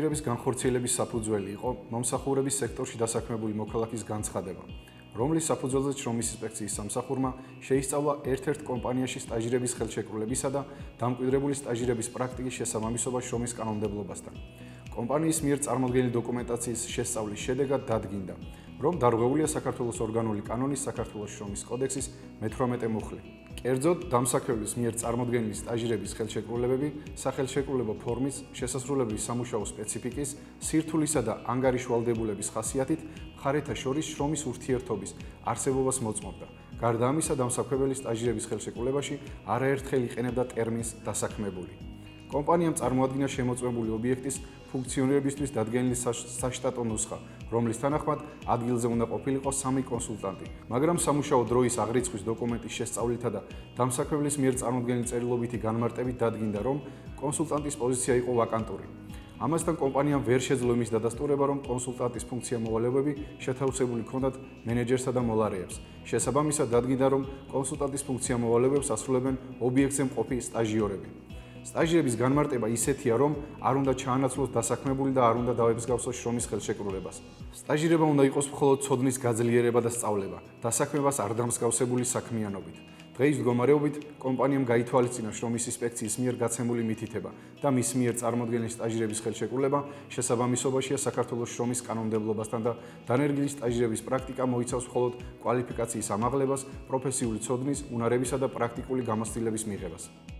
კარიერების განხორციელების საფუძველი იყო მომსახურების სექტორში დასაქმებული მოქალაქის განცხადება, რომლის საფუძველზეც შრომის ინსპექციის სამსახურმა შეისწავლა ერთ-ერთ კომპანიაში სტაჟირების ხელშეკრულებისა და დამკვიდრებული სტაჟირების პრაქტიკის შესაბამისობა შრომის კანონმდებლობასთან. კომპანიის მიერ წარმოდგენილი დოკუმენტაციის შესწავლის შედეგად დადგინდა, რომ დარღვეულია საქართველოს ორგანული კანონის საქართველოს შრომის კოდექსის მე-18 მუხლი. კერძოდ, დამსაქმებლის მიერ წარმოდგენილი სტაჟირების ხელშეკრულებები სახელშეკრულებო ფორმის, შესასრულებლის სამუშაო სპეციფიკის, სირთულისა და ანგარიშ ვალდებულების ხასიათით მხარეთა შორის შრომის ურთიერთობის არსებობას მოწმობდა. გარდა ამისა, დამსაქმებელი სტაჟირების ხელშეკრულებაში არაერთხელ იყენებდა ტერმინს დასაქმებული. კომპანიამ წარმოადგინა შემოწმებული ობიექტის ფუნქციონირებისთვის დადგენილი საშტატო ნუსხა, რომლის თანახმად ადგილზე უნდა ყოფილიყო 3 კონსულტანტი, მაგრამ სამუშაო დროის აღრიცხვის დოკუმენტის შესწავლითა და დამსაქმებლის მიერ წარმოდგენილი წერილობითი განმარტებით დადგინდა, რომ კონსულტანტის პოზიცია იყო ვაკანტური. ამასთან კომპანიამ ვერ შეძლო იმის დადასტურება, რომ კონსულტანტის ფუნქცია-მოვალეობები შეთავსებული ჰქონდათ მენეჯერსა და მოლარეებს. შესაბამისად დადგინდა, რომ კონსულტანტის ფუნქცია-მოვალეობებს ასრულებენ ობიექტზე მყოფი სტაჟიორები. სტაჟირების განმარტება ისეთია, რომ არ უნდა ჩაანაცვლოს დასაქმებული და არ უნდა დაებსგავსოს შრომის ხელშეკრულებას. სტაჟირება უნდა იყოს მხოლოდ ცოდნის გაძლიერება და სწავლება, დასაქმებას არ დამსგავსებული საქმიანობით. დღეის მდგომარეობით კომპანიამ გაითვალისწინა შრომის ინსპექციის მიერ გაცემული მითითება და მის მიერ წარმოდგენილი სტაჟირების ხელშეკრულება შესაბამისობაშია საქართველოს შრომის კანონმდებლობასთან და დანერგილი სტაჟირების პრაქტიკა მოიცავს მხოლოდ კვალიფიკაციის ამაღლებას, პროფესიული ცოდნის, უნარებისა და პრაქტიკული გამოცდილების მიღებას.